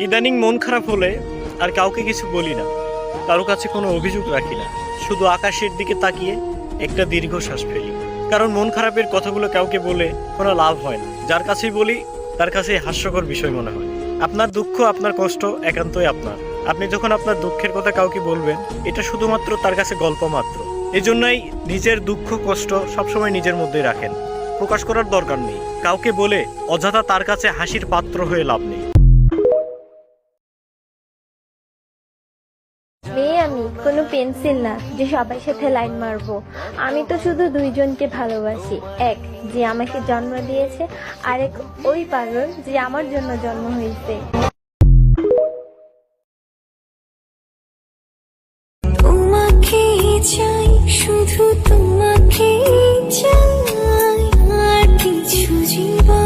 ইদানিং মন খারাপ হলে আর কাউকে কিছু বলি না, কারো কাছে কোনো অভিযোগ রাখি না, শুধু আকাশের দিকে তাকিয়ে একটা দীর্ঘশ্বাস ফেলি। কারণ মন খারাপের কথাগুলো কাউকে বলে কোনো লাভ হয় না, যার কাছেই বলি তার কাছে হাস্যকর বিষয় মনে হয়। আপনার দুঃখ, আপনার কষ্ট একান্তই আপনার। আপনি যখন আপনার দুঃখের কথা কাউকে বলবেন, এটা শুধুমাত্র তার কাছে গল্প মাত্র। এজন্যই নিজের দুঃখ কষ্ট সবসময় নিজের মধ্যেই রাখেন, প্রকাশ করার দরকার নেই। কাউকে বলে অযথা তার কাছে হাসির পাত্র হয়ে লাভ নেই। মেয়ে আমি, কোনো পেন্সিল না যে সবার সাথে লাইন মারবো। আমি তো শুধু দুইজনকে ভালোবাসি, এক যে আমাকে জন্ম দিয়েছে, আরেক ওই পাগল যে আমার জন্য জন্ম হয়েছে। তোমাকে চাই, শুধু তোমাকে চাই, আর কিছু জীবন